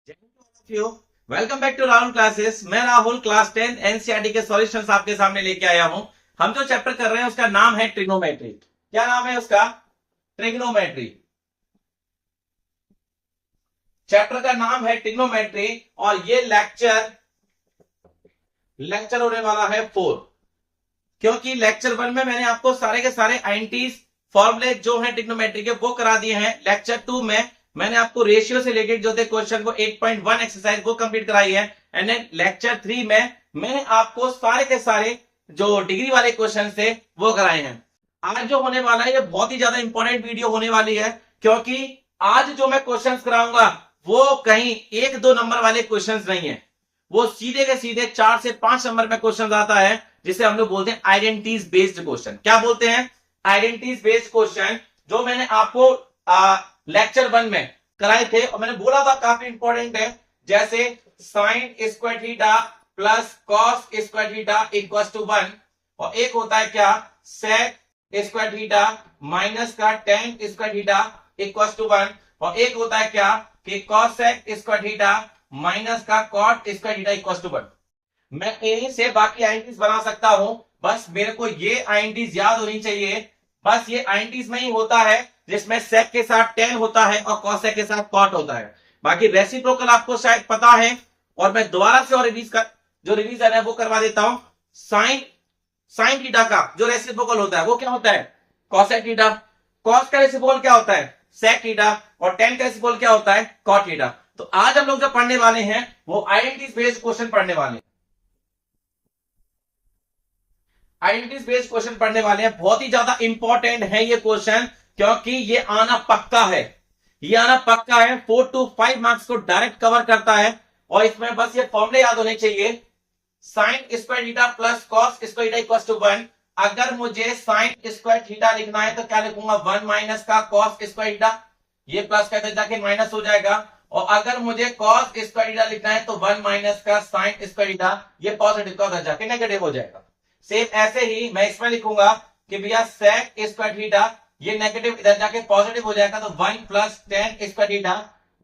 Welcome back to Rahul classes. मैं Rahul class 10 NCERT के solutions आपके सामने लेके आया हूं। हम जो चैप्टर कर रहे हैं उसका नाम है ट्रिग्नोमेट्री। क्या नाम है उसका? ट्रिग्नोमेट्री। चैप्टर का नाम है ट्रिग्नोमेट्री और ये लेक्चर होने वाला है 4, क्योंकि लेक्चर 1 में मैंने आपको सारे के सारे आइडेंटिटीज फॉर्मूले जो है ट्रिग्नोमेट्री के वो करा दिए हैं। लेक्चर 2 में मैंने आपको रेशियो से रिलेटेड जो थे क्वेश्चन को 8.1 एक्सरसाइज वो कंप्लीट कराई है। एंड देन लेक्चर 3 में मैंने आपको सारे के सारे जो डिग्री वाले क्वेश्चन थे वो कराए हैं। आज जो होने वाला है ये बहुत ही ज्यादा इंपॉर्टेंट वीडियो होने वाली है, क्योंकि आज जो मैं क्वेश्चंस कराऊंगा वो कहीं 1-2 नंबर वाले क्वेश्चंस नहीं है, वो सीधे के सीधे 4 से 5 नंबर में क्वेश्चन आता है, जिसे हम लोग बोलते हैं आइडेंटिटीज बेस्ड क्वेश्चन। क्या बोलते हैं? आइडेंटिटीज बेस्ड क्वेश्चन, जो मैंने आपको लेक्चर 1 में कराए थे और मैंने बोला था काफी इंपॉर्टेंट है। जैसे sine square theta plus cos square theta equal to 1, और एक होता है क्या? सेक स्क्वायर थीटा माइनस का tan square theta equal to 1, और एक होता है क्या कि कॉसेक स्क्वायर थीटा माइनस का cot square theta equal to 1। मैं यहीं से बाकी आइडेंटिटीज बना सकता हूं, बस मेरे को ये आइडेंटिटीज याद होनी चाहिए। बस ये आइडेंटिटीज में ही होता है जिसमें सेक के साथ टेन होता है और कॉसेक के साथ कॉट होता है। बाकी रेसिप्रोकल आपको शायद पता है, और मैं दोबारा से और रिवीजन है वो करवा देता हूं। साइन थीटा का जो रेसिप्रोकल होता है वो क्या होता है? Cosec theta. कॉस का रेसिप्रोकल क्या होता है? Sec theta. और टेन का रेसिप्रोकल क्या होता है? Cot theta. तो आज हम लोग जो पढ़ने वाले हैं वो आइडेंटिटीज बेस्ड क्वेश्चन पढ़ने वाले हैं। आइडेंटिटीज बेस्ड क्वेश्चन पढ़ने वाले हैं। बहुत ही ज्यादा इंपॉर्टेंट है ये क्वेश्चन, क्योंकि ये आना पक्का है। ये आना पक्का है, 4 to 5 मार्क्स को डायरेक्ट कवर करता है। और इसमें बस ये फॉर्मूले याद होने चाहिए। Sine square theta plus cos square theta equal to 1। अगर मुझे साइन स्क्वायर थीटा लिखना है तो क्या लिखूंगा? 1 माइनस का कॉस स्क्वायर थीटा, ये प्लस का जाके माइनस हो जाएगा। और अगर मुझे कॉस स्क्वायर थीटा लिखना है तो 1 माइनस का साइन स्क्वायर थीटा, ये पॉजिटिव का उधर जाके नेगेटिव हो जाएगा। सेम ऐसे ही मैं इसमें लिखूंगा कि भैया सेक स्क्वायर थीटा, ये नेगेटिव इधर जाके पॉजिटिव हो जाएगा, तो 1 प्लस टेन स्क्वायर थीटा।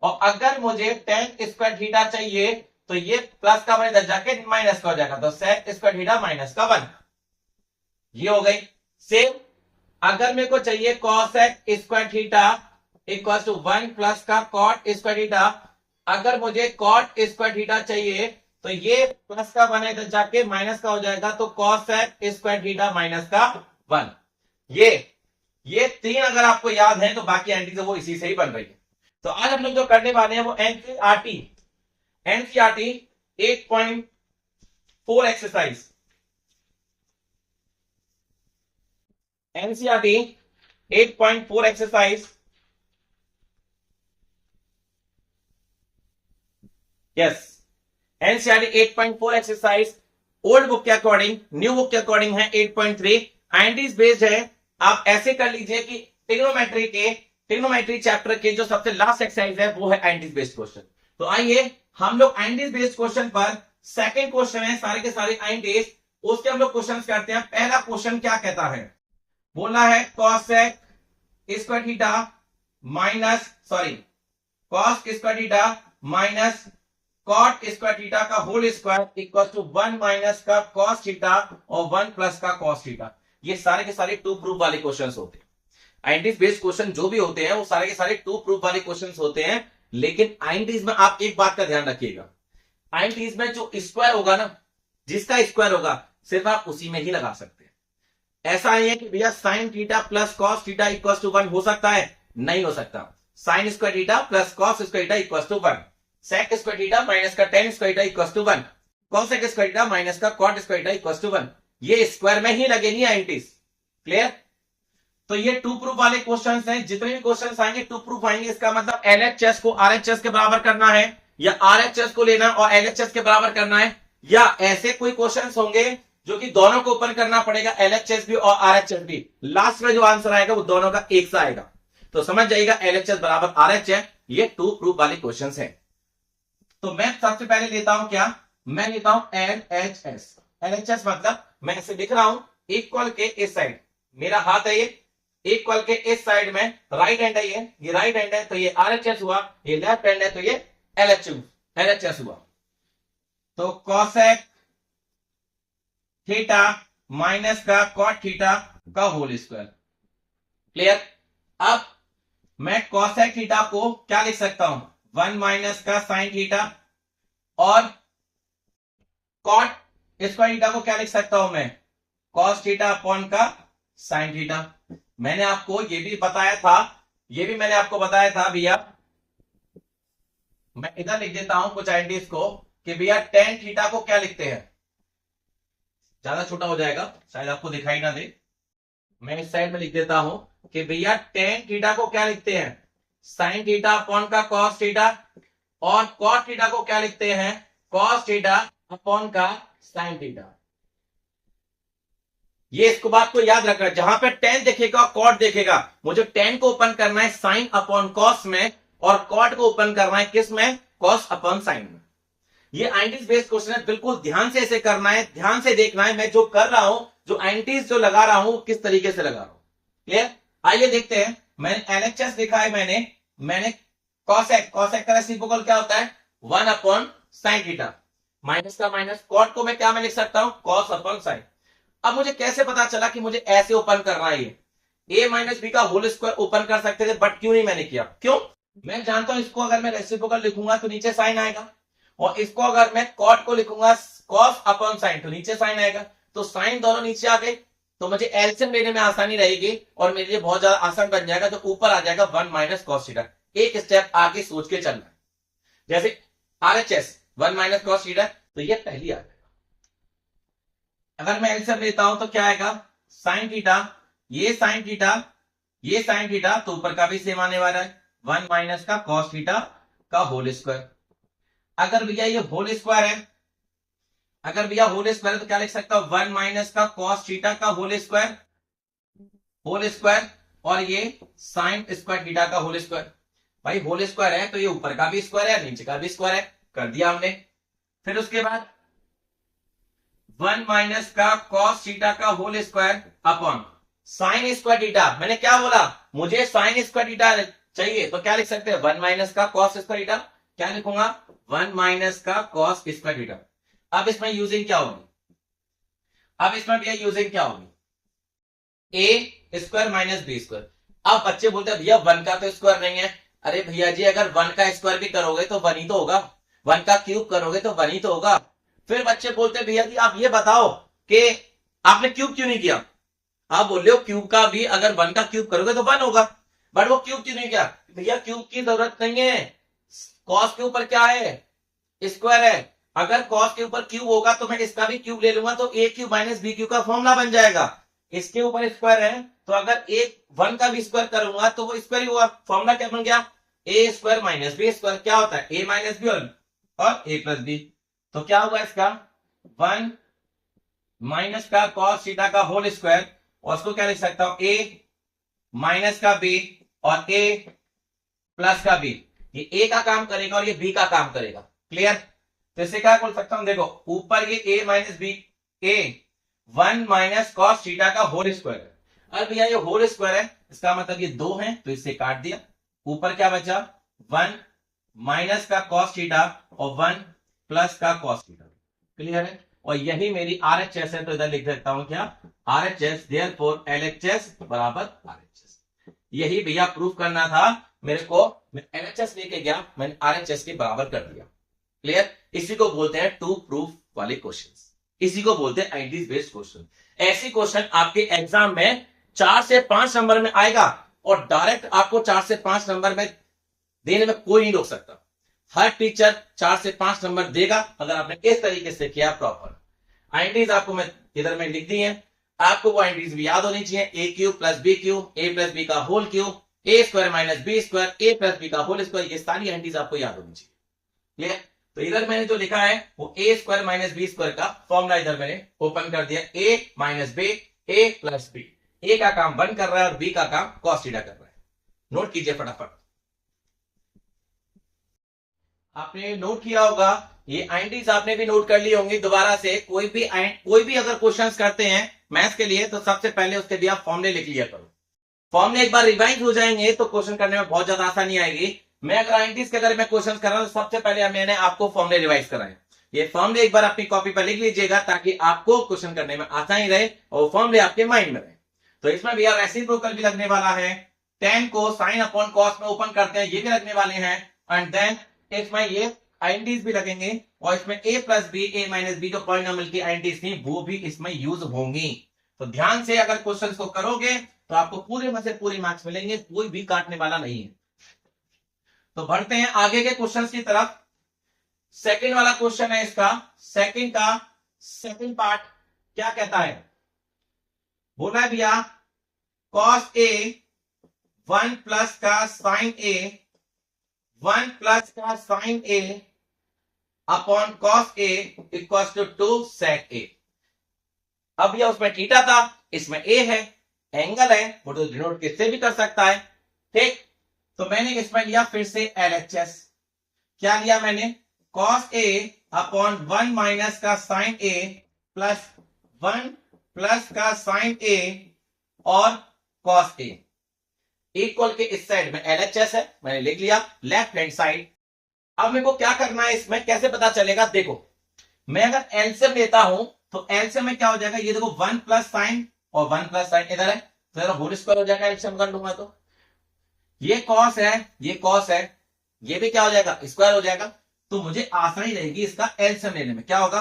और अगर मुझे टेन स्क्वायर थीटा चाहिए तो ये प्लस का 1 इधर जाके माइनस का हो जाएगा, तो सेक स्क्वायर थीटा माइनस का 1, ये हो गई। सेम अगर मेरे को चाहिए cosec square theta equal to 1 plus का कॉट स्क्वायर थीटा, अगर मुझे कॉट स्क्वायर थीटा चाहिए तो ये प्लस का 1 इधर जाके माइनस का हो जाएगा, तो कॉसेक स्क्वायर थीटा माइनस का 1। ये 3 अगर आपको याद है तो बाकी आइडेंटिटीज वो इसी से ही बन रही है। तो आज हम लोग जो करने वाले हैं वो NCERT 8.4 exercise. NCERT 8.4 exercise. Yes, NCERT 8.4 exercise old book के अकॉर्डिंग, न्यू बुक के अकॉर्डिंग है 8.3। आइडेंटिटीज बेस्ड है। आप ऐसे कर लीजिए कि ट्रिग्नोमेट्री चैप्टर के जो सबसे लास्ट एक्सरसाइज है वो है आइडेंटिटीज बेस्ड क्वेश्चन। तो आइए हम लोग आइडेंटिटीज बेस्ड क्वेश्चन पर, सेकंड क्वेश्चन है सारे के सारे आइडेंटिटीज, उसके हम लोग क्वेश्चन करते हैं। पहला क्वेश्चन क्या कहता है? बोला है cosec square theta minus cos square theta minus cot square theta का whole square equal to 1 minus का कॉस थीटा और 1 प्लस का कॉस थीटा। ये सारे के सारे 2 प्रूफ वाले क्वेश्चंस होते हैं। आइडेंटिटीज बेस्ड क्वेश्चन जो भी होते हैं वो सारे के सारे 2 प्रूफ वाले क्वेश्चंस होते हैं। लेकिन आइडेंटिटीज में आप एक बात का ध्यान रखिएगा, आइडेंटिटीज में जो स्क्वायर होगा ना, जिसका स्क्वायर होगा सिर्फ आप उसी में ही लगा सकते हैं। ऐसा नहीं है कि भैया sine theta plus cos theta equal to 1 हो सकता है, नहीं हो सकता। Sine square theta plus cos square theta equal to 1, sec square theta minus का tan square theta equal to 1, cosec square theta minus का cot square theta equal to 1। ये square में ही लगेगी आइडेंटिटीज। क्लियर? तो ये 2 प्रूफ वाले questions हैं। जितने भी क्वेश्चंस आएंगे 2 प्रूफ आएंगे। इसका मतलब एलएचएस को आरएचएस के बराबर करना है, या आरएचएस को लेना और एलएचएस के बराबर करना है, या ऐसे कोई क्वेश्चंस होंगे जो कि दोनों को ओपन करना पड़ेगा, एलएचएस भी और आरएचएस भी। लास्ट में जो आंसर आएगा वो दोनों का एक सा आएगा। तो समझ जाइएगा एलएचएस बराबर आरएचएस, ये 2 प्रूफ वाले क्वेश्चंस हैं। तो मैं सबसे पहले लेता हूं क्या? मैं लेता हूं एलएचएस। एलएचएस मतलब मैं इसे लिख रहा हूं इक्वल के इस साइड, मेरा हाथ है ये, इक्वल के इस साइड में राइट हैंड है, ये राइट हैंड है तो ये आरएचएस हुआ, ये लेफ्ट हैंड है तो ये एलएचएस LHS हुआ। तो cosec थीटा माइनस का cot थीटा का होल स्क्वायर। क्लियर? अब मैं cosec थीटा को क्या लिख सकता हूं, 1 माइनस का sin थीटा, और cot स्क्वायर थीटा को क्या लिख सकता हूं मैं, cos थीटा अपॉन का sin थीटा। मैंने आपको ये भी बताया था, ये भी मैंने आपको बताया था भैया, मैं इधर लिख देता हूं कुछ आइडियस को कि भैया tan थीटा को क्या लिखते हैं, ज्यादा छोटा हो जाएगा शायद आपको दिखाई ना दे, मैं इस साइड में लिख देता हूं कि भैया tan थीटा को क्या लिखते हैं, sin थीटा अपॉन का cos थीटा, और cot थीटा को क्या लिखते हैं, cos थीटा अपॉन का sin थीटा। ये इसको बात को याद रखना, जहां पे tan देखेगा cot देखेगा, मुझे tan को ओपन करना है sin अपॉन cos में, और cot को ओपन करना है किस में, cos अपॉन sin में। ये आइडेंटिटीज बेस्ड क्वेश्चन है, बिल्कुल ध्यान से इसे करना है, ध्यान से देखना है मैं जो कर रहा हूं, जो आइडेंटिटीज जो लगा रहा हूं किस तरीके से लगा रहा हूं। क्लियर? आइए देखते हैं। मैंने LHS लिखा है, मैंने cosec का रेसिप्रोकल क्या होता है, 1 अपॉन sin थीटा, माइनस का माइनस, cot को मैं क्या में लिख सकता हूं, cos अपॉन sin। अब मुझे कैसे पता चला कि मुझे ऐसे ओपन करना है, ये a माइनस बी का होल स्क्वायर ओपन कर सकते थे, बट क्यों नहीं मैंने किया, क्यों, मैं जानता हूं इसको अगर मैं रेसिप्रोकल लिखूंगा तो नीचे साइन आएगा, और इसको अगर मैं कॉट को लिखूंगा cos अपॉन साइन तो नीचे साइन आएगा, तो साइन दोनों नीचे आ गए, तो मुझे एलसीएम लेने में आसानी रहेगी और मेरे लिए बहुत ज्यादा आसान बन जाएगा, तो ऊपर आ जाएगा 1 माइनस cos थीटा। एक स्टेप आगे सोच के चलना है, जैसे RHS 1 माइनस cos थीटा, तो ये पहली आ जाएगा। अगर मैं एलसीएम लेता हूं तो क्या आएगा, साइन थीटा, ये साइन थीटा, ये साइन थीटा, तो ऊपर का भी सेम आने वाला है, 1 माइनस का cos थीटा का होल स्क्वायर। अगर भैया ये होल स्क्वायर है, अगर भैया होल स्क्वायर है तो क्या लिख सकता हूं, 1 माइनस का cos थीटा का होल स्क्वायर, और ये साइन स्क्वायर थीटा का होल स्क्वायर। भाई होल स्क्वायर है तो ये ऊपर का भी स्क्वायर है, नीचे का भी स्क्वायर है, कर दिया हमने। फिर उसके बाद 1 माइनस का cos थीटा का whole square upon sine square theta. मैंने क्या बोला, मुझे साइन स्क्वायर थीटा चाहिए, तो क्या लिख सकते हैं, 1 माइनस का cos स्क्वायर थीटा, क्या लिखूंगा, 1 माइनस का cos स्क्वायर थीटा। अब इसमें यूजिंग क्या होगी, अब इसमें भैया यूजिंग क्या होगी, ए स्क्वायर माइनस बी स्क्वायर। अब बच्चे बोलते हैं भैया 1 का तो स्क्वायर नहीं है, अरे भैया जी अगर 1 का स्क्वायर भी करोगे तो 1 ही तो होगा, 1 का क्यूब करोगे तो 1 ही तो होगा। फिर बच्चे बोलते हैं भैया जी आप ये बताओ कि आपने क्यूब क्यों नहीं किया, आप बोल रहे हो क्यूब का भी अगर 1 का क्यूब करोगे तो 1 होगा, बट वो क्यूब क्यों नहीं किया, भैया क्यूब की जरूरत नहीं है, कॉस के ऊपर क्या है, स्क्वायर है, अगर कॉस के ऊपर क्यूब होगा तो मैं इसका भी क्यूब ले लूंगा, तो ए क्यूब माइनस बी क्यूब का फॉर्मूला बन जाएगा। इसके ऊपर स्क्वायर है तो अगर एक 1 का भी स्क्वायर करूंगा तो वो स्क्वायर ही हुआ, फॉर्मूला क्या बन गया, ए स्क्वायर माइनस बी स्क्वायर, क्या होता है ए माइनस बी और ए प्लस बी। तो क्या होगा इसका, 1 माइनस का cos थीटा का होल स्क्वायर, और उसको क्या लिख सकता हूं, ए माइनस का बी और ए प्लस का बी। ये ए का काम करेगा और ये बी का काम करेगा। क्लियर? तो इसे क्या बोल सकता हूं, देखो ऊपर ये ए माइनस बी, ए 1 माइनस cos थीटा का होल स्क्वायर है। अब भैया ये होल स्क्वायर है, इसका मतलब ये 2 है तो इससे काट दिया, ऊपर क्या बचा, 1 माइनस का cos थीटा और 1 प्लस का cos थीटा। क्लियर है? और यही मेरी RHS है, तो इधर लिख देता हूं क्या, RHS, देयरफॉर LHS बराबर RHS। यही भैया प्रूफ करना था मेरे को, मैं LHS लेके गया, मैंने RHS के बराबर कर दिया। क्लियर? इसी को बोलते हैं टू प्रूफ वाले क्वेश्चंस, इसी को बोलते हैं आइडेंटिटीज बेस्ड क्वेश्चन। ऐसे क्वेश्चन आपके एग्जाम में 4 से 5 नंबर में आएगा, और डायरेक्ट आपको 4 से 5 नंबर में देने में कोई नहीं रोक सकता। हर टीचर 4 से 5 नंबर देगा अगर आपने इस तरीके से किया प्रॉपर। आइडेंटिटीज आपको मैं इधर में लिख दी है, आपको वो आइडेंटिटीज भी याद होनी चाहिए, ए क्यूब प्लस बी क्यूब, ए प्लस बी का होल क्यूब, ए स्क्वायर माइनस बी स्क्वायर, ए प्लस बी का होल स्क्वायर, ये सारी आइडेंटिटीज आपको याद होनी चाहिए। क्लियर? तो इधर मैंने जो लिखा है वो ए स्क्वायर माइनस बी स्क्वायर का फॉर्मूला इधर मैंने ओपन कर दिया, ए माइनस बी, ए प्लस बी। ए का काम 1 कर रहा है और बी का काम cos थीटा कर रहा है। नोट कीजिए फटाफट, आपने नोट किया होगा, ये आइडेंटिटीज आपने भी नोट कर ली होंगी। दोबारा से कोई भी अगर क्वेश्चंस करते हैं मैथ्स के लिए तो सबसे पहले उसके लिए आप फॉर्मूले लिख लिया करो। फॉर्मूले एक बार रिवाइज हो जाएंगे तो क्वेश्चन करने में बहुत ज्यादा आसानी आएगी। मैं अगर आईएनटीज के अगर मैं क्वेश्चन कर रहा हूं तो सबसे पहले मैंने आपको फॉर्मूले रिवाइज कराए। ये फॉर्मूले एक बार अपनी कॉपी पर लिख लीजिएगा ताकि आपको क्वेश्चन करने में आसानी रहे और फॉर्मूले आपके माइंड में रहे। तो इसमें भैया रेसिप्रोकल भी लगने वाला है, tan को sin अपॉन cos में ओपन करते हैं, ये भी लगने वाले हैं, एंड देन इसमें ये आईएनटीज भी लगेंगे और इसमें a plus b a minus b जो पॉलिनोमियल की आईएनटीज थी वो भी इसमें यूज होंगी। तो ध्यान से अगर क्वेश्चन को करोगे तो आपको पूरे में से पूरे मार्क्स मिलेंगे, कोई भी काटने वाला नहीं है। तो बढ़ते हैं आगे के क्वेश्चन की तरफ। सेकंड वाला क्वेश्चन है इसका, सेकंड का सेकंड पार्ट क्या कहता है, बोला है भैया cos a 1 प्लस का sin a 1 प्लस का sin a upon cos a equal to 2 sec a। अब यह उसमें थीटा था, इसमें a है, एंगल है, वो तो डिनोट किससे भी कर सकता है, ठीक। तो मैंने इसमें लिया फिर से LHS, क्या लिया मैंने, cos a अपॉन 1 माइनस का sin a प्लस 1 प्लस का sin a और cos a इक्वल के इस साइड में LHS है, मैंने लिख लिया लेफ्ट हैंड साइड। अब मेरे को क्या करना है, इसमें कैसे पता चलेगा, देखो मैं अगर एलसीएम लेता हूं तो एलसीएम में क्या हो जाएगा, ये देखो 1 प्लस साइन और 1 प्लस साइन इधर है तो होल स्क्वायर हो जाएगा, एलसीएम कर लूंगा तो ये कॉस है, ये कॉस है, ये भी क्या हो जाएगा, स्क्वायर हो जाएगा। तो मुझे आसानी रहेगी इसका एलसीएम लेने में, क्या होगा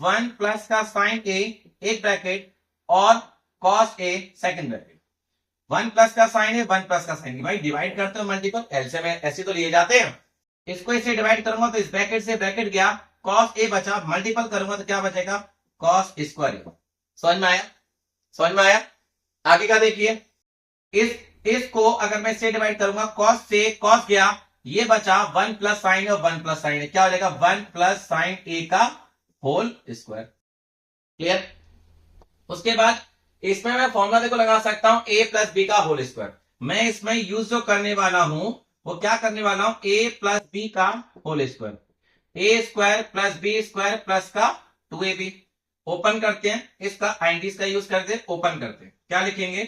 1 प्लस का साइन ए एक ब्रैकेट और cos A second bracket, 1 plus का साइन है 1 प्लस का साइन, भाई डिवाइड करते हो मल्टीपल, एलसीएम ऐसे तो लिए जाते हैं। इसको इसे डिवाइड करूंगा तो इस ब्रैकेट से ब्रैकेट गया, कॉस ए बचा, मल्टीपल करूंगा तो क्या बचेगा, कॉस स्क्वायर। समझ में आया, समझ में आया। आगे का देखिए, इसको अगर मैं इससे डिवाइड करूंगा, कॉस से कॉस गया, ये बचा 1 प्लस साइन और 1 प्लस साइन, क्या हो जाएगा 1 प्लस साइन ए का होल स्क्वायर। क्लियर। उसके बाद इसमें मैं फॉर्मूला देखो लगा सकता हूं a प्लस बी का होल स्क्वायर। मैं इसमें यूज जो करने वाला हूं वो क्या करने वाला हूं, a प्लस बी का whole square, a square plus B square plus का 2ab। ओपन करते हैं, इसका आईएनटीज का यूज करते हैं, ओपन करते हैं, क्या लिखेंगे,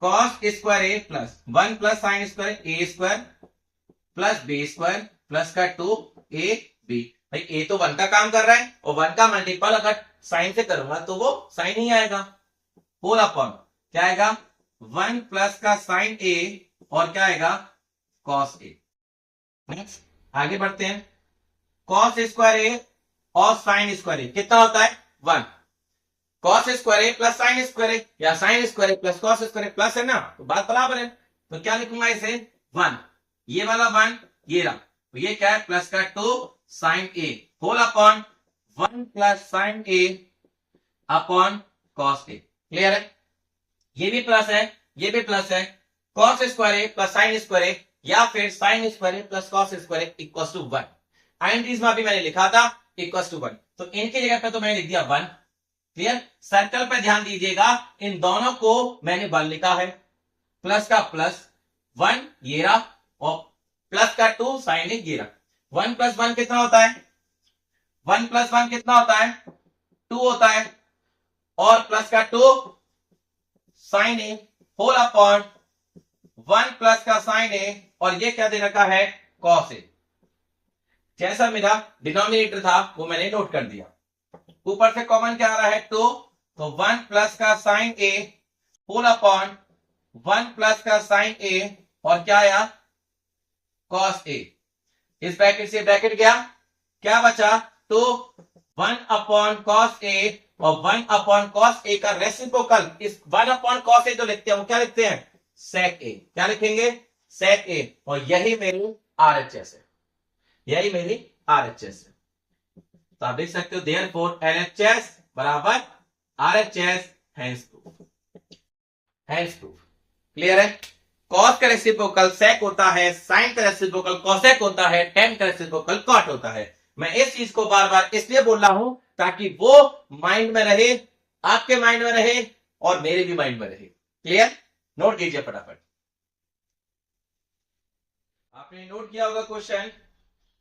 cos square A plus 1 plus sine square A square plus B square plus का 2ab। भाई ए तो 1 का काम कर रहा है और 1 का मल्टीपल अगर साइन से करूंगा तो वो साइन ही आएगा, होल अपॉन क्या आएगा 1 प्लस का साइन ए और क्या आएगा कॉस ए। नेक्स्ट आगे बढ़ते हैं, कॉस स्क्वायर ए और साइन स्क्वायर ए कितना होता है 1, cos square A plus sine square a या साइन स्क्वायर ए प्लस कॉस स्क्वायर ए प्लस है ना, तो बात बराबर है। तो क्या लिखूंगा इसे 1, ये वाला 1 ये रहा, तो ये क्या है प्लस का 2 sine a whole upon 1 plus sine a upon cos a. Clear है, ये भी प्लस है, ये भी प्लस है, cos square A plus sine square a या फिर sine square A plus cos square a equal to 1। Identities में भी मैंने लिखा था इक्वल टू 1, तो इनकी जगह पे तो मैंने लिख दिया 1। क्लियर। सर्कल पे ध्यान दीजिएगा, इन दोनों को मैंने 1 लिखा है, प्लस का प्लस 1 ये रहा और प्लस का 2 साइन ए ये रहा। 1 प्लस 1 कितना होता है, 1 प्लस 1 कितना होता है 2 होता है और प्लस का 2 sine a whole upon 1 plus का साइन ए और ये क्या दे रखा है कॉस ए। जैसा मेरा डिनोमिनेटर था वो मैंने नोट कर दिया, ऊपर से कॉमन क्या आ रहा है 2, तो 1 प्लस का sign a whole upon 1 plus का साइन ए और क्या आया कॉस ए। इस ब्रैकेट से ब्रैकेट गया, क्या बचा 2 1 अपॉन कॉस ए और 1 अपॉन कॉस ए का रेसिप्रोकल, इस 1 अपॉन कॉस ए जो लिखते हैं वो क्या लिखते हैं सेक ए, क्या लिखेंगे सेक ए, और यही मेरी आरएचएस है, यही मेरी आरएचएस है। तो आप देख सकते हो देयरफॉर एलएचएस बराबर RHS hence proof, hence proof. Clear है। कॉस का रेसिप्रोकल सेक होता है, साइन का रेसिप्रोकल कॉसेक होता है, टेन का रेसिप्रोकल कॉट होता है। मैं इस चीज को बार बार इसलिए बोल रहा हूं ताकि वो माइंड में रहे, आपके माइंड में रहे और मेरे भी माइंड में रहे। क्लियर, नोट कीजिए फटाफट। आपने नोट किया होगा क्वेश्चन।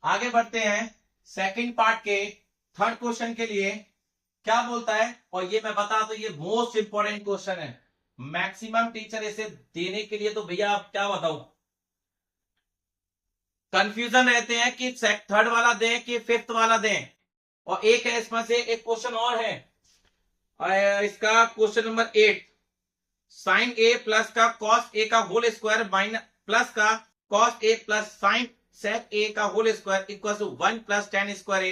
आगे बढ़ते हैं सेकंड पार्ट के थर्ड क्वेश्चन के लिए। क्या बोलता है, और ये मैं बता दूं ये मोस्ट इंपॉर्टेंट क्वेश्चन है, मैक्सिमम टीचर इसे देने के लिए तो भैया आप क्या बताऊं, कंफ्यूजन रहते हैं कि थर्ड वाला दें कि फिफ्थ वाला दें। और एक है इसमें से एक क्वेश्चन और है, इसका question number 8, sine A plus का कॉस ए का होल स्क्वायर माइनस प्लस का cos A plus sine sec A का whole square equal to 1 plus tan square A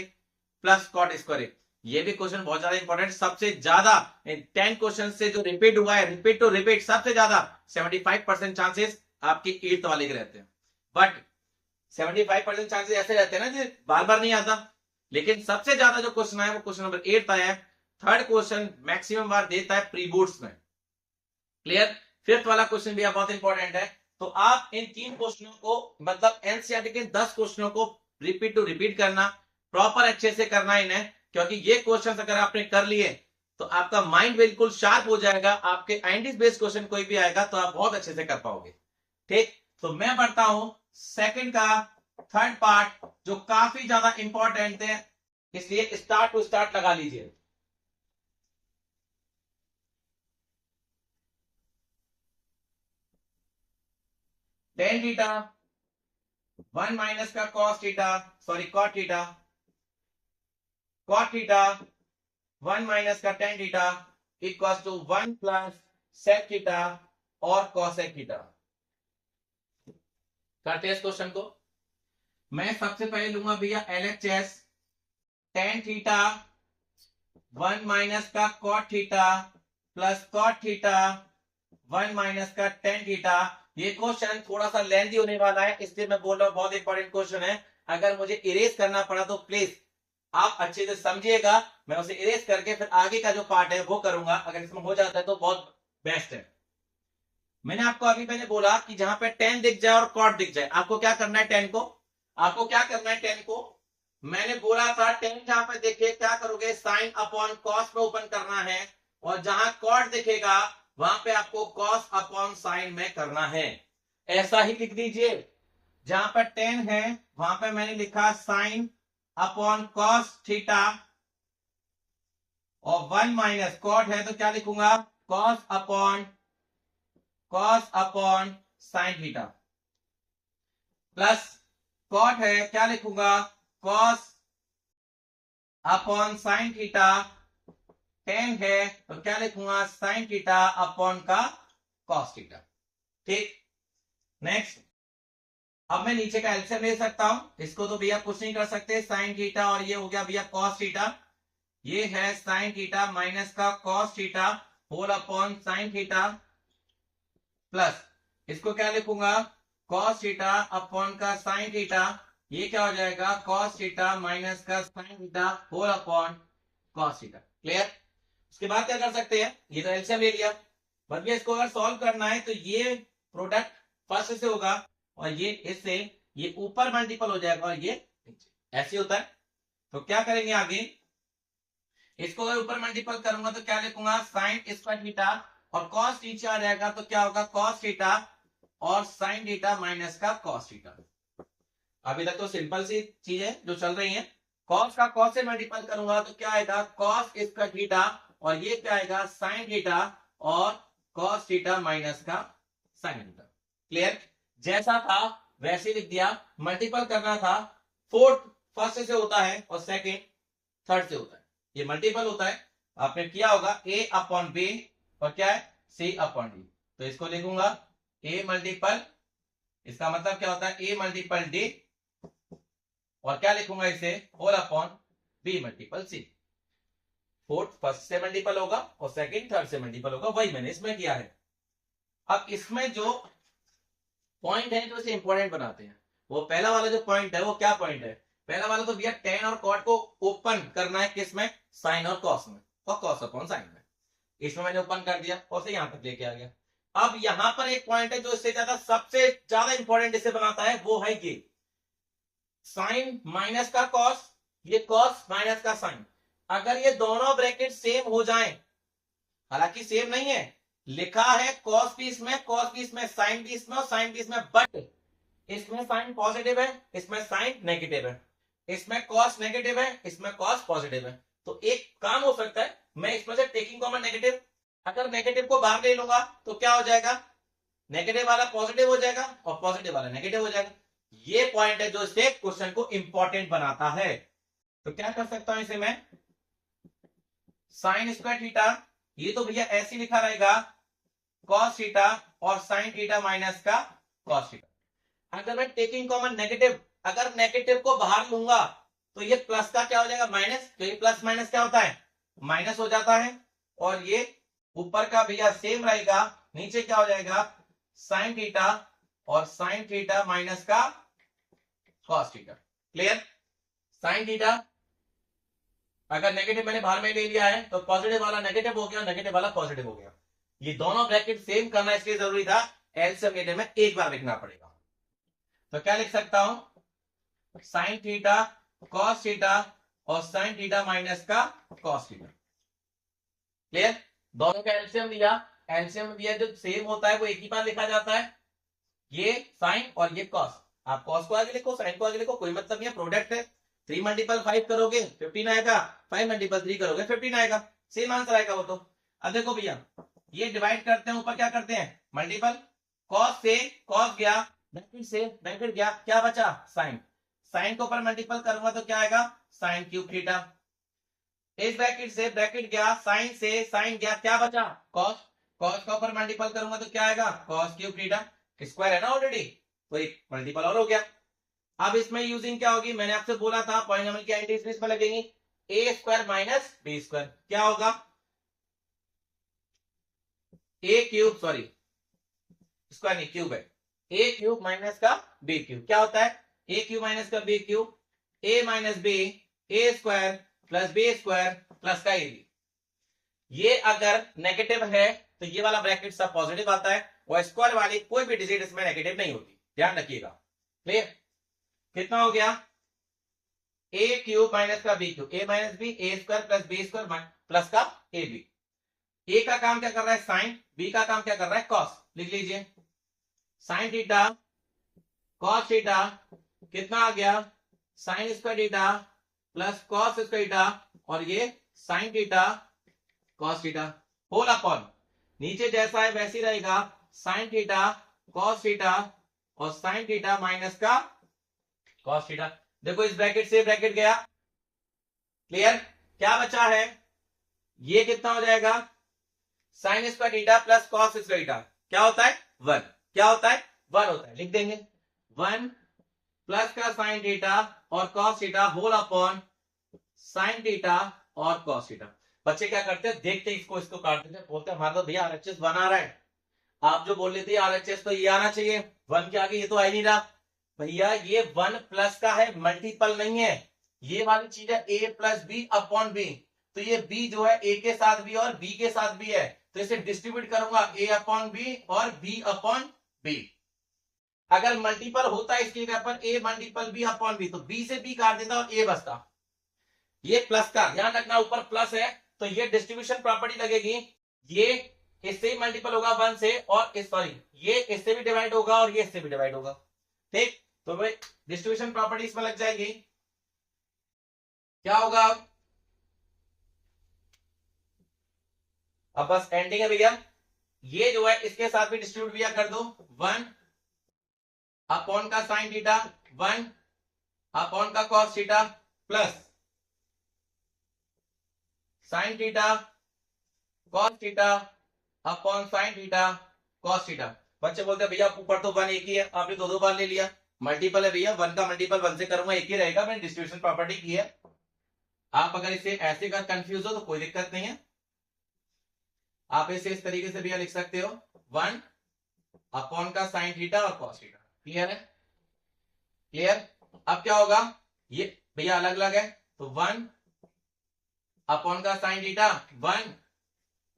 plus cot square A. ये भी क्वेश्चन बहुत ज्यादा इंपॉर्टेंट, सबसे ज्यादा 10 क्वेश्चन से जो रिपीट हुआ है, रिपीट टू रिपीट सबसे ज्यादा 75% चांसेस आपकी 8th वाले के रहते हैं। बट 75% चांसेस ऐसे रहते हैं ना जो बार बार नहीं आता, लेकिन सबसे ज्यादा जो क्वेश्चन आया वो क्वेश्चन नंबर 8 आया है। थर्ड क्वेश्चन मैक्सिमम बार देता है प्री बोर्ड्स में। क्लियर? फिफ्थ वाला क्वेश्चन भी बहुत इंपॉर्टेंट है। तो आप इन 3 क्वेश्चनों को, मतलब एनसीईआरटी के 10 क्वेश्चनों को रिपीट टू रिपीट करना, प्रॉपर अच्छे से करना इन्हें, क्योंकि ये क्वेश्चन अगर आपने कर लिए तो आपका माइंड बिल्कुल शार्प हो जाएगा। आपके आइडेंटिटी बेस्ड क्वेश्चन कोई भी आएगा तो आप बहुत अच्छे से कर पाओगे। ठीक, तो मैं बढ़ता हूं सेकंड का थर्ड पार्ट जो काफी ज्यादा इंपॉर्टेंट है, इसलिए स्टार्ट टू स्टार्ट लगा लीजिए। टेन थीटा 1 माइनस का cos theta, sorry cot theta, cot theta 1 minus का tan theta equal to 1 plus sec theta और कॉसेक थीटा। करते हैं इस क्वेश्चन को। मैं सबसे पहले लूंगा भैया LHS टेन थीटा 1 माइनस का cot theta plus cot theta 1 minus का टेन थीटा। ये क्वेश्चन थोड़ा सा लेंथी होने वाला है, इसलिए मैं बोल रहा हूं बहुत इंपॉर्टेंट क्वेश्चन है। अगर मुझे इरेज करना पड़ा तो प्लीज आप अच्छे से समझिएगा, मैं उसे इरेज करके फिर आगे का जो पार्ट है वो करूंगा। अगर इसमें हो जाता है तो बहुत बेस्ट है। मैंने आपको अभी मैंने बोला कि जहां पे टेन दिख जाए और कॉट दिख जाए, आपको क्या करना है, टेन को आपको क्या करना है, टेन को मैंने बोला था टेन जहां पे देखे क्या करोगे, साइन अपॉन कॉस पे ओपन करना है, और जहां कॉट दिखेगा वहां पे आपको कॉस अपॉन साइन में करना है। ऐसा ही लिख दीजिए, जहां पर टेन है वहां पे मैंने लिखा साइन अपॉन कॉस थीटा, और 1 माइनस कॉट है तो क्या लिखूंगा, cos upon sine theta, plus cot है क्या लिखूंगा, cos upon sine theta, tan है तो क्या लिखूंगा, साइन थीटा अपॉन का कॉस थीटा। ठीक, नेक्स्ट अब मैं नीचे का एलसीएम ले सकता हूं, इसको तो भैया कुछ नहीं कर सकते, साइन थीटा और ये हो गया भैया कॉस थीटा, ये है साइन थीटा माइनस का cos theta whole upon sine theta, plus इसको क्या लिखूंगा, कॉस थीटा अपॉन का साइन थीटा, ये क्या हो जाएगा, कॉस थीटा माइनस का sine theta whole upon cos theta. Clear? उसके बाद क्या कर सकते हैं, ये तो एलसीएम ले लिया, भैया इसको अगर सॉल्व करना है तो ये प्रोडक्ट फर्स्ट से होगा और ये इससे, ये ऊपर मल्टीपल हो जाएगा और ये नीचे, ऐसे होता है। तो क्या करेंगे आगे, इसको अगर ऊपर मल्टीपल करूंगा तो क्या लिखूंगा, साइन स्क्वायर थीटा, और कॉस नीचे आ जाएगा तो क्या होगा, कॉस थीटा और साइन थीटा माइनस का कॉस थीटा। अभी तक तो सिंपल सी चीज है जो चल रही है। कॉस का कॉस से मल्टीपल करूंगा तो क्या आएगा, कॉस स्क्वायर थीटा, और ये क्या आएगा, साइन थीटा और कॉस थीटा माइनस का साइन थीटा। क्लियर? जैसा था वैसे लिख दिया, मल्टीपल करना था, फोर्थ फर्स्ट से होता है और सेकंड थर्ड से होता है, ये मल्टीपल होता है, आपने किया होगा a अपॉन बी और क्या है, c अपॉन डी। तो इसको लिखूंगा a मल्टीपल, इसका मतलब क्या होता है, a मल्टीपल डी, और क्या लिखूंगा इसे, whole upon b multiple c। Fourth first से मल्टीपल होगा और सेकंड थर्ड से मल्टीपल होगा, वही मैंने इसमें किया है। अब इसमें जो पॉइंट है जो इसे इंपॉर्टेंट बनाते हैं, वो पहला वाला जो पॉइंट है वो क्या पॉइंट है, पहला वाला तो भैया टेन और कॉट को ओपन करना है, किसमें, साइन और कॉस में, और कॉस अपॉन साइन में। इसमें मैंने ओपन कर दिया और से यहां तक लेके आ गया। अब यहां पर एक पॉइंट है जो इससे ज्यादा सबसे ज्यादा इंपॉर्टेंट इसे बनाता है, वो है ये साइन माइनस का कॉस, ये कॉस माइनस का साइन। अगर ये दोनों ब्रैकेट सेम हो जाएं, हालांकि सेम नहीं है, लिखा है कॉस भी इसमें, कॉस भी इसमें, साइन भी इसमें और साइन भी इसमें, बट इसमें साइन पॉजिटिव है, इसमें साइन नेगेटिव है, इसमें कॉस नेगेटिव है, इसमें कॉस पॉजिटिव है। तो एक काम हो सकता है, मैं इसमें से टेकिंग कॉमन नेगेटिव, अगर नेगेटिव को बाहर ले लूंगा तो क्या हो जाएगा, नेगेटिव वाला पॉजिटिव हो जाएगा और पॉजिटिव वाला नेगेटिव हो जाएगा। ये पॉइंट है जो इससे क्वेश्चन को इंपॉर्टेंट बनाता है। तो क्या कर सकता हूं इसे मैं, साइन स्क्वायर थीटा, ये तो भैया ऐसे लिखा रहेगा कॉस थीटा और साइन थीटा माइनस का कॉस थीटा। अगर मैं टेकिंग कॉमन नेगेटिव, अगर नेगेटिव को बाहर लूंगा तो ये प्लस का क्या हो जाएगा माइनस, तो ये प्लस माइनस क्या होता है माइनस हो जाता है, और ये ऊपर का भैया सेम रहेगा, नीचे क्या हो जाएगा साइन थीटा और साइन थीटा माइनस का cos theta. Clear? Sine theta अगर नेगेटिव मैंने बाहर में ले लिया है तो पॉजिटिव वाला नेगेटिव हो गया, नेगेटिव वाला पॉजिटिव हो गया। ये दोनों ब्रैकेट सेम करना इसलिए जरूरी था, एलसीएम लेने में एक बार लिखना पड़ेगा। तो क्या लिख सकता हूं, साइन थीटा कॉस थीटा और साइन थीटा माइनस का कॉस थीटा। क्लियर? दोनों का एलसीएम लिया, एलसीएम दिया जो सेम होता है वो एक ही बार लिखा जाता है, ये साइन और ये कॉस। आप कॉस को आगे लिखो साइन को आगे लिखो, कोई मतलब नहीं है, प्रोडक्ट है। 3 मल्टीपल 5 करोगे 15 आएगा, 5 मल्टीपल 3 करोगे 15 आएगा, सेम आंसर आएगा वो तो। अब देखो भैया ये डिवाइड करते हैं, ऊपर क्या करते हैं मल्टीपल, कॉस से कॉस गया, ब्रैकेट से ब्रैकेट गया, क्या बचा साइन, साइन को ऊपर मल्टीपल करूंगा तो क्या आएगा साइन क्यूब थीटा, इस ब्रैकेट से ब्रैकेट गया, साइन से साइन गया, क्या बचा कॉस, कॉस का ऊपर मल्टीपल करूंगा तो क्या आएगा कॉस क्यूब थीटा, स्क्वायर है ना ऑलरेडी, तो एक मल्टीपल और हो गया। अब इसमें यूजिंग क्या होगी, मैंने आपसे बोला था पॉलिनोमियल की एंटीज इसमें लगेंगी, A square minus B square, क्या होगा ए क्यूब, सॉरी स्क्वायर नहीं क्यूब है, ए क्यूब माइनस का बी क्यूब, क्या होता है ए क्यूब माइनस का B cube, A minus B, A square plus B square plus का ए बी। ये अगर नेगेटिव है तो ये वाला ब्रैकेट सब पॉजिटिव आता है, और स्क्वायर वाली कोई भी डिजिट इसमें नेगेटिव नहीं होती, ध्यान रखिएगा। क्लियर? कितना हो गया ए क्यूब माइनस का B cube, A minus B, A square plus B square plus का ए बी। ए का काम क्या कर रहा है साइन, बी का काम क्या कर रहा है कॉस, लिख लीजिए साइन थीटा कॉस थीटा कितना आ गया sine square theta plus cos square theta, और ये sine theta cos theta whole upon, नीचे जैसा है वैसे ही रहेगा साइन थीटा कॉस थीटा और साइन थीटा माइनस का कॉस थीटा। देखो इस ब्रैकेट से ब्रैकेट गया, क्लियर? क्या बचा है, ये कितना हो जाएगा sign square theta plus cos square theta, क्या होता है 1, क्या होता है 1 होता है, लिख देंगे 1 प्लस का साइन थीटा और cos theta whole upon sine theta और कॉस थीटा। बच्चे क्या करते हैं, देखते इसको इसको काट देते हैं, बोलते हैं हमारा तो भैया आरएचएस 1 आ रहा है, आप जो बोल रहे थे आरएचएस तो ये आना चाहिए, 1 के आगे ये तो आ ही नहीं रहा। भैया ये 1 प्लस का है, मल्टीपल नहीं है, ये वाली चीज है ए प्लस बी अपॉन बी, तो ये बी जो है ए के साथ भी और बी के साथ भी है, तो इसे डिस्ट्रीब्यूट करूंगा ए अपॉन बी और बी अपॉन बी। अगर मल्टीपल होता इसकी जगह पर ए मल्टीपल बी अपॉन बी, तो बी से बी काट देता और ए बचता। ये प्लस का ध्यान रखना, ऊपर प्लस है तो ये डिस्ट्रीब्यूशन प्रॉपर्टी लगेगी, ये इससे ही मल्टीपल होगा 1 से, और सॉरी ये इससे भी डिवाइड होगा और ये इससे भी डिवाइड होगा, ठीक? तो भाई डिस्ट्रीब्यूशन प्रॉपर्टी इसमें लग जाएगी, क्या होगा अब बस एंडिंग है भैया, ये जो है इसके साथ भी डिस्ट्रीब्यूट भैया कर दो, 1 अपॉन का साइन थीटा 1 अपॉन का cos theta plus sign theta cos theta upon sine theta cos theta. बच्चे बोलते हैं भैया ऊपर तो 1 एक ही है, आपने दो बार ले लिया, मल्टीपल है भैया, 1 का मल्टीपल 1 से करूंगा एक ही रहेगा, मैंने डिस्ट्रीब्यूशन प्रॉपर्टी की है। आप अगर इसे ऐसे कर कंफ्यूज हो तो कोई दिक्कत नहीं है, आप इसे इस तरीके से भैया लिख सकते हो 1 अपॉन का साइन थीटा और कॉस थीटा। क्लियर है? क्लियर? अब क्या होगा, ये भैया अलग अलग है, तो 1 अपॉन का साइन थीटा 1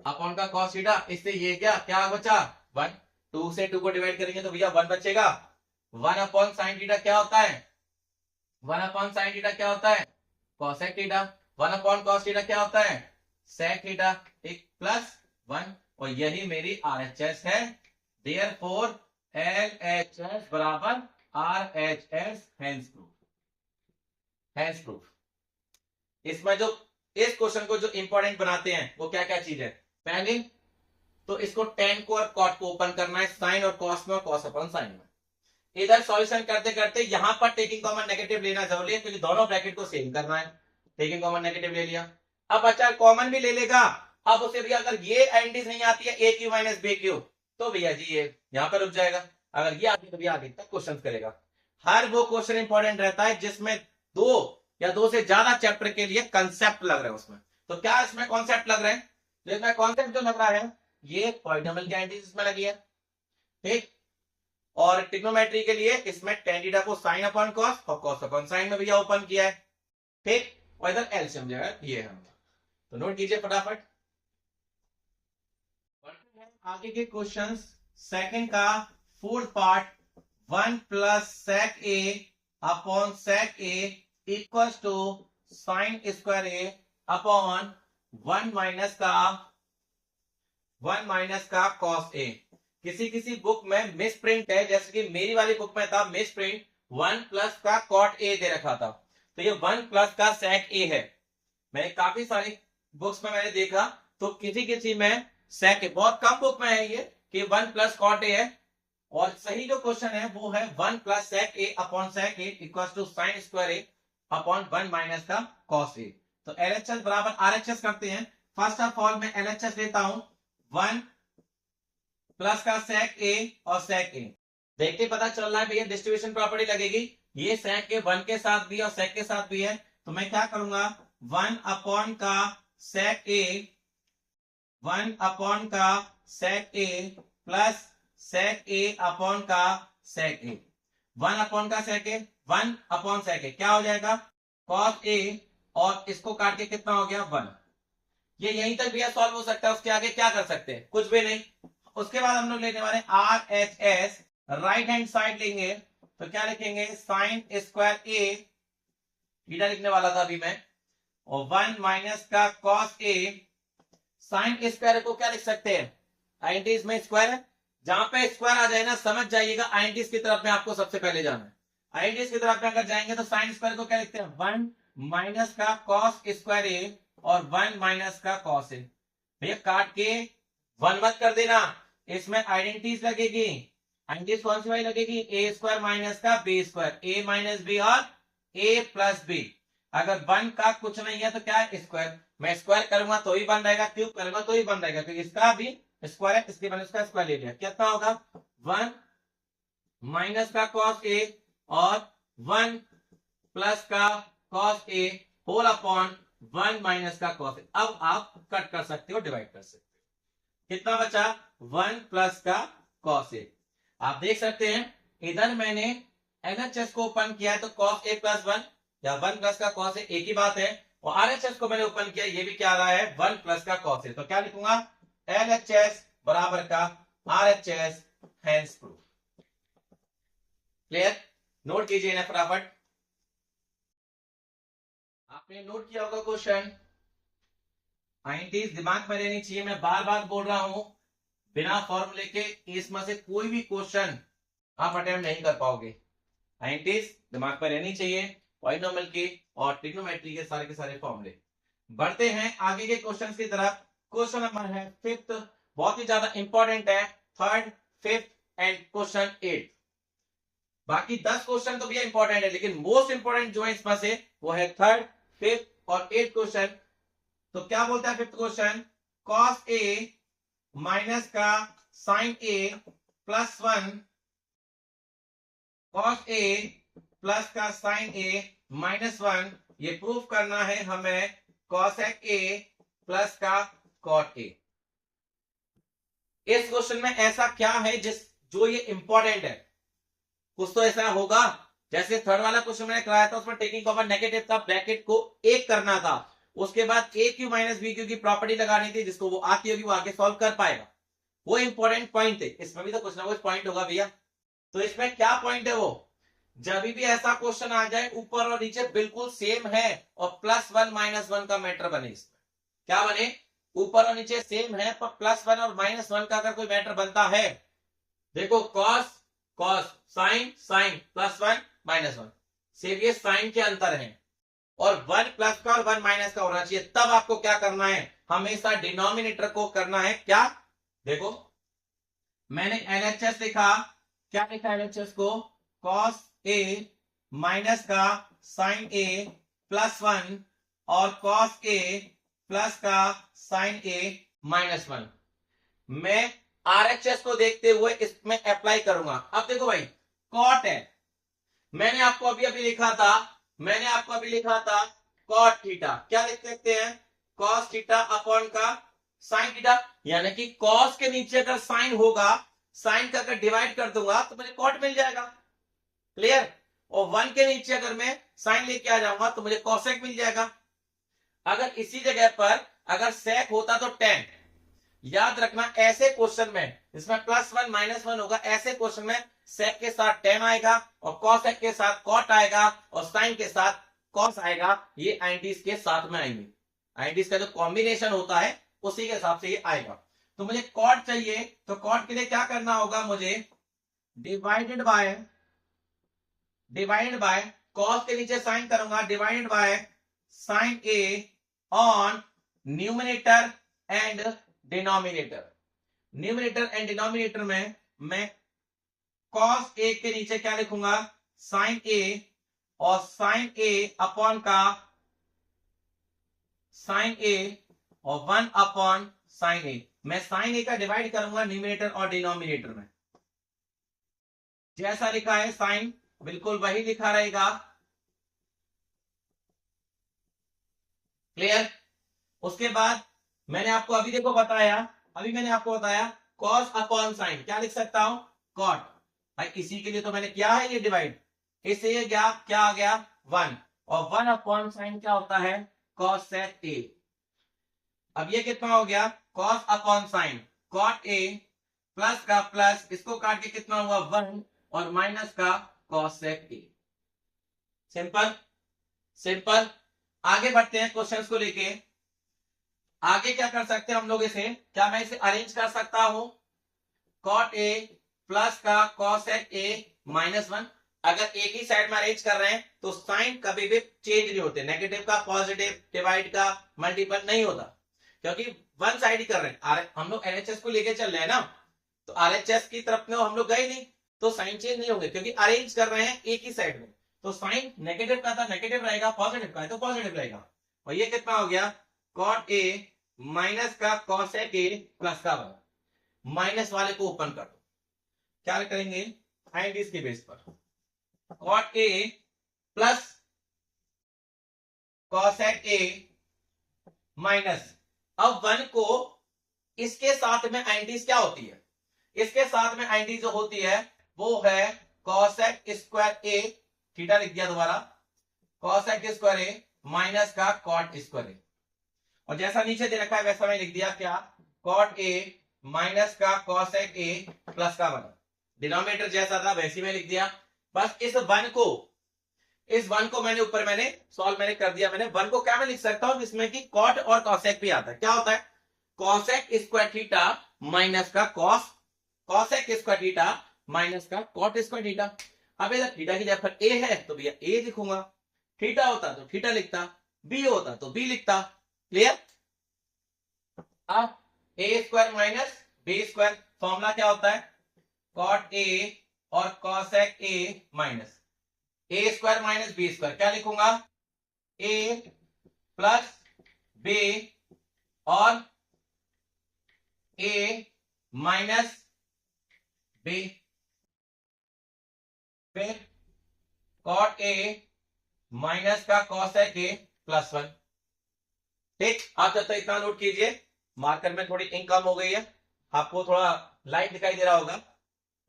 अपॉन का कॉस थीटा, इससे ये क्या बचा 1, 2 से 2 को डिवाइड करेंगे तो भैया 1 बचेगा, 1 अपॉन साइन थीटा क्या होता है 1 अपॉन साइन थीटा क्या होता है cosec theta, 1 upon cos theta क्या होता है सेक थीटा, एक प्लस 1, और यही मेरी आरएचएस है, देयरफॉर एलएचएस बराबर RHS, hence proof, hence proof. इसमें जो इस क्वेश्चन को जो इंपॉर्टेंट बनाते हैं वो क्या क्या चीज है, पहले तो इसको टेन को और कॉट को ओपन करना है साइन और कॉस में और कॉस अपॉन साइन में, इधर सॉल्यूशन करते करते यहां पर टेकिंग कॉमन नेगेटिव लेना जरूरी है, क्योंकि दोनों ब्रैकेट को सेम करना है। टेकिंग कॉमन नेगेटिव ले लिया, अब बच्चा कॉमन भी ले लेगा। अब उसे भी अगर ये एंटीज नहीं आती है a cube minus b Q, तो भैया जी ये यहां पर रुक जाएगा। अगर ये आती तो भैया आगे तक क्वेश्चन करेगा। हर वो क्वेश्चन इंपॉर्टेंट रहता है जिसमें दो या दो से ज्यादा चैप्टर के लिए कंसेप्ट लग रहे हैं उसमें। तो क्या इसमें कॉन्सेप्ट लग रहे हैं? तो इसमें कॉन्सेप्ट जो लग रहा है ये पॉलिनोमियल की एंटीज इसमें लगी है, ठीक। और ट्रिग्नोमेट्री के लिए इसमें tan थीटा को sin अपॉन cos और cos अपॉन sin में भैया ओपन किया है, ठीक। और इधर एलसीएम जो है ये है, तो नोट कीजिए फटाफट। आगे के क्वेश्चंस, सेकंड का fourth part, 1 plus sec a upon sec a equals to sin square a upon 1 minus का cos a। किसी किसी बुक में मिस प्रिंट है, जैसे कि मेरी वाली बुक में था मिस प्रिंट 1 प्लस का cot a दे रखा था, तो ये 1 प्लस का sec a है। मैंने काफी सारी बुक्स में मैंने देखा तो किसी किसी में sec a, बहुत कम बुक में है ये कि 1 प्लस cot a है, और सही जो क्वेश्चन है वो है 1 plus sec a upon sec a equal to sin square a upon 1 minus का cos a। तो LHS बराबर RHS करते हैं। फर्स्ट ऑफ ऑल मैं LHS लेता हूं 1 प्लस का sec a और sec a। देखते पता चल रहा है भैया डिस्ट्रीब्यूशन प्रॉपर्टी लगेगी, ये sec a 1 के साथ भी और sec के साथ भी है, तो मैं क्या करूंगा 1 अपॉन का sec a, 1 अपॉन का sec a plus sec a upon का sec a। 1 अपॉन का sec a, 1 upon sec a क्या हो जाएगा cos a, और इसको काट के कितना हो गया 1। ये यहीं तक भैया सॉल्व हो सकता है, उसके आगे क्या कर सकते हैं, कुछ भी नहीं। उसके बाद हम लोग लेने वाले RHS, राइट हैंड साइड लेंगे तो क्या लिखेंगे sin स्क्वायर a, थीटा लिखने वाला था अभी मैं, और 1 माइनस का cos a। sin स्क्वायर को क्या लिख सकते हैं, आइडेंटिटीज में स्क्वायर है, जहां पे स्क्वायर आ जाए ना समझ जाइएगा आइडेंटिटीज की तरफ में आपको सबसे पहले जाना है। आइडेंटिटीज की तरफ में अगर जाएंगे तो sin स्क्वायर को क्या लिखते हैं 1 माइनस का cos स्क्वायर a और 1 माइनस का cos a। भैया काट के 1 मत कर देना, इसमें आइडेंटिटीज लगेगी। आइडेंटिटीज कौन सी वाली लगेगी, a स्क्वायर माइनस का b square, a minus b और a प्लस b। अगर 1 का कुछ नहीं है तो क्या है स्क्वायर, मैं स्क्वायर करूंगा तो ही बन रहेगा, क्यूब करूंगा तो ही बन रहेगा, क्योंकि इसका भी स्क्वायर है, इसके मैंने उसका स्क्वायर ले लिया। कितना होगा 1 माइनस का cos a और 1 प्लस का cos a whole upon 1 minus का cos a। अब आप कट कर सकते हो, डिवाइड कर सकते हो, कितना बचा 1 प्लस का cos a। आप देख सकते हैं इधर मैंने LHS को ओपन किया है तो cos a प्लस 1 या 1 प्लस का cos a एक ही बात है, और RHS को मैंने ओपन किया, ये भी क्या आ रहा है 1 प्लस का cos a। तो क्या लिखूंगा LHS बराबर का RHS, hence proof. Clear, note कीजिए ना फटाफट। आपने नोट किया होगा क्वेश्चन, आइडेंटिटीज दिमाग में रहनी चाहिए। मैं बार बार बोल रहा हूं बिना फॉर्मूले के इसमें से कोई भी क्वेश्चन आप अटेम्प्ट नहीं कर पाओगे। आइडेंटिटीज दिमाग में रहनी चाहिए, पॉलिनोमियल की और ट्रिग्नोमेट्री के सारे फॉर्मूले। बढ़ते हैं आगे के क्वेश्चन की तरफ। क्वेश्चन नंबर है 5th, बहुत ही ज्यादा इंपॉर्टेंट है, 3rd, 5th एंड क्वेश्चन 8। बाकी 10 क्वेश्चन तो भैया इंपॉर्टेंट है, लेकिन मोस्ट इंपॉर्टेंट जो है इसमें से वो है 3rd, 5th और 8th क्वेश्चन। तो क्या बोलता है 5th question, cos a minus का sin a plus 1, cos a plus का sin a माइनस 1, ये प्रूफ करना है हमें cosec a प्लस का cot a। इस क्वेश्चन में ऐसा क्या है जो ये इंपॉर्टेंट है, कुछ तो ऐसा होगा। जैसे 3rd वाला क्वेश्चन मैंने कराया था उसमें टेकिंग कॉमन नेगेटिव था, ब्रैकेट को एक करना था, उसके बाद a cube minus b cube की प्रॉपर्टी लगानी थी, जिसको वो आती होगी वो आगे सॉल्व कर पाएगा। वो इंपॉर्टेंट पॉइंट है, इसमें भी तो कुछ ना कुछ पॉइंट होगा भैया। तो इसमें क्या पॉइंट है, वो जब भी ऐसा क्वेश्चन आ जाए ऊपर और नीचे बिल्कुल सेम है और +1 -1 का मैटर बने, इसमें क्या बने, ऊपर और नीचे सेम है पर +1 और -1 का अगर कोई मैटर बनता है, देखो cos cos sin sin +1 -1, सिर्फ ये साइन के अंतर है, और 1 प्लस का और 1 माइनस का होना चाहिए। तब आपको क्या करना है, हमेशा डिनोमिनेटर को करना है क्या, देखो मैंने LHS लिखा, क्या लिखा LHS को कॉस ए माइनस का साइन ए प्लस 1 और कॉस ए प्लस का साइन ए माइनस 1। मैं आरएचएस को देखते हुए इसमें अप्लाई करूंगा। अब देखो भाई, कॉट है, मैंने आपको अभी अभी लिखा था कॉट थीटा, क्या लिख सकते हैं, कॉस थीटा अपॉन का साइन थीटा, यानी कि कॉस के नीचे अगर साइन होगा, साइन का अगर डिवाइड कर दूंगा तो मुझे कॉट मिल जाएगा। क्लियर? और 1 के नीचे अगर मैं साइन लेके आ जाऊंगा तो मुझे कॉसेक मिल जाएगा। अगर इसी जगह पर अगर सेक होता तो टेन, याद रखना ऐसे क्वेश्चन में इसमें +1 -1 होगा, ऐसे क्वेश्चन में सेक के साथ टेन आएगा और कॉसेक के साथ कॉट आएगा और साइन के साथ कॉस आएगा। ये आइंटीज के साथ में आएंगे, आइंटीज का जो कॉम्बिनेशन होता है उसी के हिसाब से ये आएगा। तो मुझे कॉट चाहिए, तो कॉट के लिए क्या करना होगा, मुझे डिवाइडेड बाय कॉस के नीचे साइन करूंगा, divided by sine A on numerator and denominator. Numerator and denominator में मैं कॉस ए के नीचे क्या लिखूंगा, साइन ए, और साइन ए अपॉन का साइन ए और 1 अपॉन साइन ए। मैं साइन ए का डिवाइड करूंगा न्यूमरेटर और डिनोमिनेटर में, जैसा लिखा है साइन बिल्कुल वही लिखा रहेगा। क्लियर? उसके बाद मैंने आपको अभी बताया कॉस अपॉन साइन, क्या लिख सकता हूं, कॉट। भाई इसी के लिए तो मैंने किया है ये डिवाइड, इससे ये क्या आ गया 1, और 1 अपॉन साइन क्या होता है, कॉस सेक ए। अब ये कितना हो गया, cos upon sine cot a plus का प्लस, इसको काट के कितना हुआ 1 और माइनस का कॉस सेक ए। सिंपल। आगे बढ़ते हैं क्वेश्चंस को लेके। आगे क्या कर सकते हैं हम लोग, इसे क्या मैं इसे अरेंज कर सकता हूं, कॉट ए प्लस का कॉस ए -1। अगर एक ही साइड में अरेंज कर रहे हैं तो साइन कभी भी चेंज नहीं होते, नेगेटिव का पॉजिटिव, डिवाइड का मल्टीपल नहीं होता, क्योंकि वन साइड ही कर रहे हैं। हम लोग एलएचएस को लेके चल रहे हैं ना, तो आरएचएस की तरफ में हम लोग गए नहीं, तो साइन चेंज नहीं होंगे, क्योंकि अरेंज कर रहे हैं एक ही साइड में। तो साइन नेगेटिव का था नेगेटिव रहेगा, पॉजिटिव का है तो पॉजिटिव रहेगा। और ये कितना हो गया, कॉट ए माइनस का कॉसेक ए प्लस का 1। माइनस वाले को ओपन कर दो, क्या करेंगे, आइंटीज के बेस पर cot a plus cosec A minus. अब 1 को इसके साथ में आइंटीज क्या होती है, इसके साथ में आइंटीज जो होती है वो है कॉसेक स्क्वायर ए, थीटा लिख दिया दोबारा, कॉसेक स्क्वायर ए माइनस का कॉट स्क्वायर ए। और जैसा नीचे दे रखा है वैसा मैं लिख दिया, क्या, कॉट ए माइनस का कॉसेक ए प्लस का 1। डिनोमिनेटर जैसा था वैसे में लिख दिया। बस इस 1 को मैंने सॉल्व कर दिया। मैंने 1 को क्या मैं लिख सकता हूं, जिसमें कि कॉट और कॉसेक भी आता है। क्या होता है, कॉसेक स्क्वायर थीटा माइनस का कॉसेक स्क्वायर थीटा माइनस का कॉट स्क्वायर थीटा। अब इधर थीटा की जगह पर ए है तो भैया ए लिखूंगा, थीटा होता तो थीटा लिखता, बी होता तो बी लिखता। क्लियर? अब A square minus B square, formula क्या होता है, कॉट ए और cosec A minus A square minus B square. क्या लिखूंगा, ए प्लस बी और ए माइनस बी, फिर कॉट ए माइनस का कॉसेक ए प्लस 1। ठीक, आप जब तक इतना नोट कीजिए, मार्कर में थोड़ी इंक कम हो गई है, आपको थोड़ा लाइट दिखाई दे रहा होगा,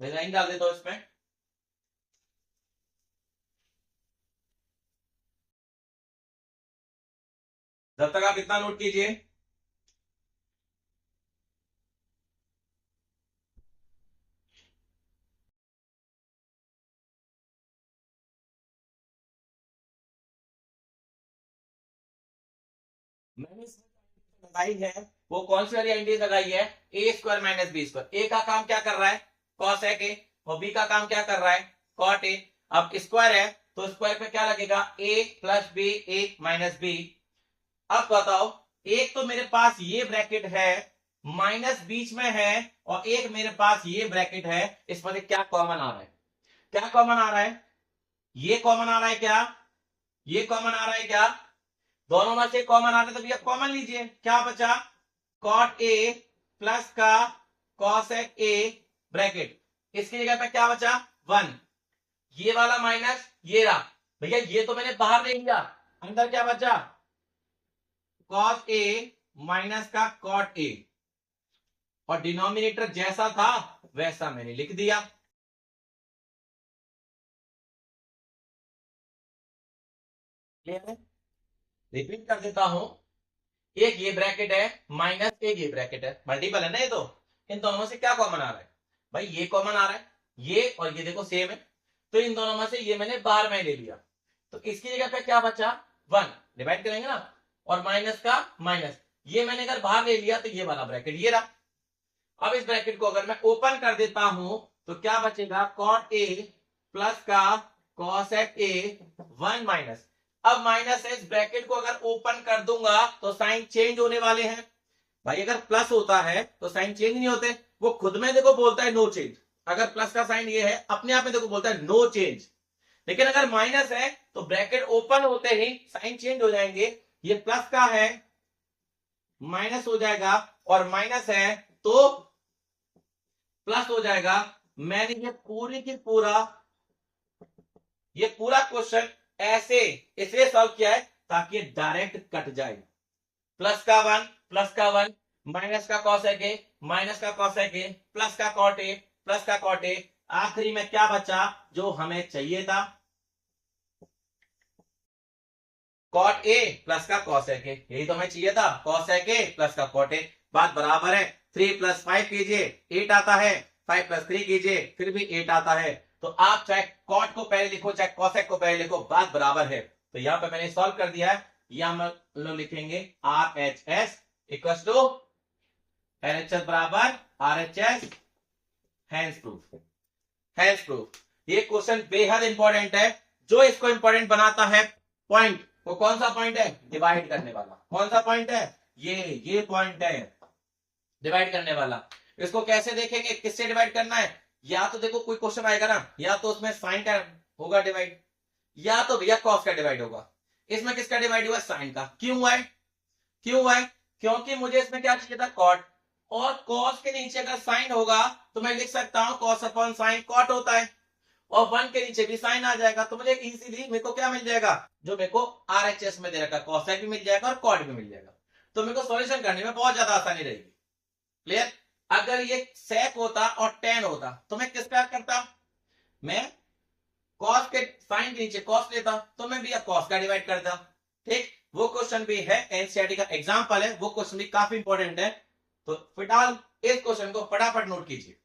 मैं लाइन डाल देता हूं इसमें। जब तक आप इतना नोट कीजिए, मैंने इसमें लगाई है वो कौन सी वाली आइडेंटिटी लगाई है, ए स्क्वायर माइनस बी स्क्वायर। ए का काम क्या कर रहा है, कॉसेक ए, और बी का काम क्या कर रहा है, कॉट ए। अब स्क्वायर है तो स्क्वायर पे क्या लगेगा, ए प्लस बी, ए माइनस बी। अब बताओ, एक तो मेरे पास ये ब्रैकेट है, माइनस बीच में है, और एक मेरे पास ये ब्रैकेट है, इसमें से क्या कॉमन आ रहा है। क्या कॉमन आ रहा है? ये कॉमन आ रहा है क्या? ये कॉमन आ रहा है क्या? दोनों में से कॉमन आ रहा है तो भैया कॉमन लीजिए। क्या बचा? कॉट ए प्लस का कॉसेक ए ब्रैकेट, इसकी जगह पे क्या बचा? 1। ये वाला माइनस ये रहा भैया, ये तो मैंने बाहर ले लिया, अंदर क्या बचा? कॉस ए माइनस का कॉट ए, और डिनोमिनेटर जैसा था वैसा मैंने लिख दिया। रिपीट कर देता हूं, एक ये ब्रैकेट है माइनस एक ये ब्रैकेट है, मल्टीपल है ना ये तो। इन दोनों में से क्या कॉमन आ रहा है? भाई ये कॉमन आ रहा है, ये और ये देखो सेम है, तो इन दोनों में से ये मैंने बाहर में ले लिया, तो इसकी जगह पे क्या बचा? 1। डिवाइड करेंगे ना, और माइनस का माइनस, ये मैंने अगर बाहर ले लिया तो ये वाला ब्रैकेट ये रहा। अब इस ब्रैकेट को अगर मैं ओपन कर देता हूं तो क्या बचेगा? कॉट ए प्लस का कॉसेक ए 1 माइनस। अब माइनस है, इस ब्रैकेट को अगर ओपन कर दूंगा तो साइन चेंज होने वाले हैं। भाई अगर प्लस होता है तो साइन चेंज नहीं होते, वो खुद में देखो बोलता है नो चेंज। अगर प्लस का साइन ये है अपने आप में देखो बोलता है नो चेंज, लेकिन अगर माइनस है तो ब्रैकेट ओपन होते ही साइन चेंज हो जाएंगे। ये प्लस का है माइनस हो जाएगा, और माइनस है तो प्लस हो जाएगा। मैंने ये पूरी की पूरा ये पूरा क्वेश्चन ऐसे इसलिए सॉल्व किया है ताकि ये डायरेक्ट कट जाए। प्लस का 1 माइनस का कॉसेक ए माइनस का कॉसेक ए प्लस का कॉट ए प्लस का कॉट ए, आखिरी में क्या बचा जो हमें चाहिए था? कॉट ए प्लस का कॉसेक ए, यही तो हमें चाहिए था, कॉसेक ए प्लस का कॉट ए। बात बराबर है। 3 + 5 कीजिए 8 आता है, 5 + 3 कीजिए फिर भी 8 आता है। तो आप चाहे कॉट को पहले लिखो चाहे कॉसेक को पहले लिखो, बात बराबर है। तो यहां पे मैंने सॉल्व कर दिया है। यह हम लोग लिखेंगे RHS इक्वल टू LHS बराबर RHS, हैंस प्रूफ। ये क्वेश्चन बेहद इंपॉर्टेंट है। जो इसको इंपॉर्टेंट बनाता है पॉइंट, वो कौन सा पॉइंट है? डिवाइड करने वाला। कौन सा पॉइंट है? ये पॉइंट है डिवाइड करने वाला। इसको कैसे देखेंगे, किससे डिवाइड करना है? या तो देखो कोई क्वेश्चन आएगा ना, या तो उसमें साइन का होगा डिवाइड, या तो भैया कॉस का डिवाइड होगा। इसमें किसका डिवाइड हुआ? साइन का। क्यों हुआ है? क्योंकि मुझे इसमें क्या चाहिए था? कॉट, और कॉस के नीचे अगर साइन होगा तो मैं लिख सकता हूं कॉस अपॉन साइन कॉट होता है, और 1 के नीचे भी साइन आ जाएगा, तो मुझे इजीली मेरे को क्या मिल जाएगा? जो मेरे को RHS में दे रखा कॉसेक भी मिल जाएगा और कॉट भी मिल जाएगा। तो मेरे को सॉल्यूशन करने में बहुत ज्यादा आसानी रहेगी। क्लियर? अगर ये सेक होता और टेन होता तो मैं किसका करता? मैं कॉस के साइन के नीचे कॉस लेता, तो मैं भी कॉस का डिवाइड करता। ठीक, वो क्वेश्चन भी है, एनसीईआरटी का एग्जांपल है, वो क्वेश्चन भी काफी इंपॉर्टेंट है। तो फिलहाल इस क्वेश्चन को फटाफट नोट कीजिए।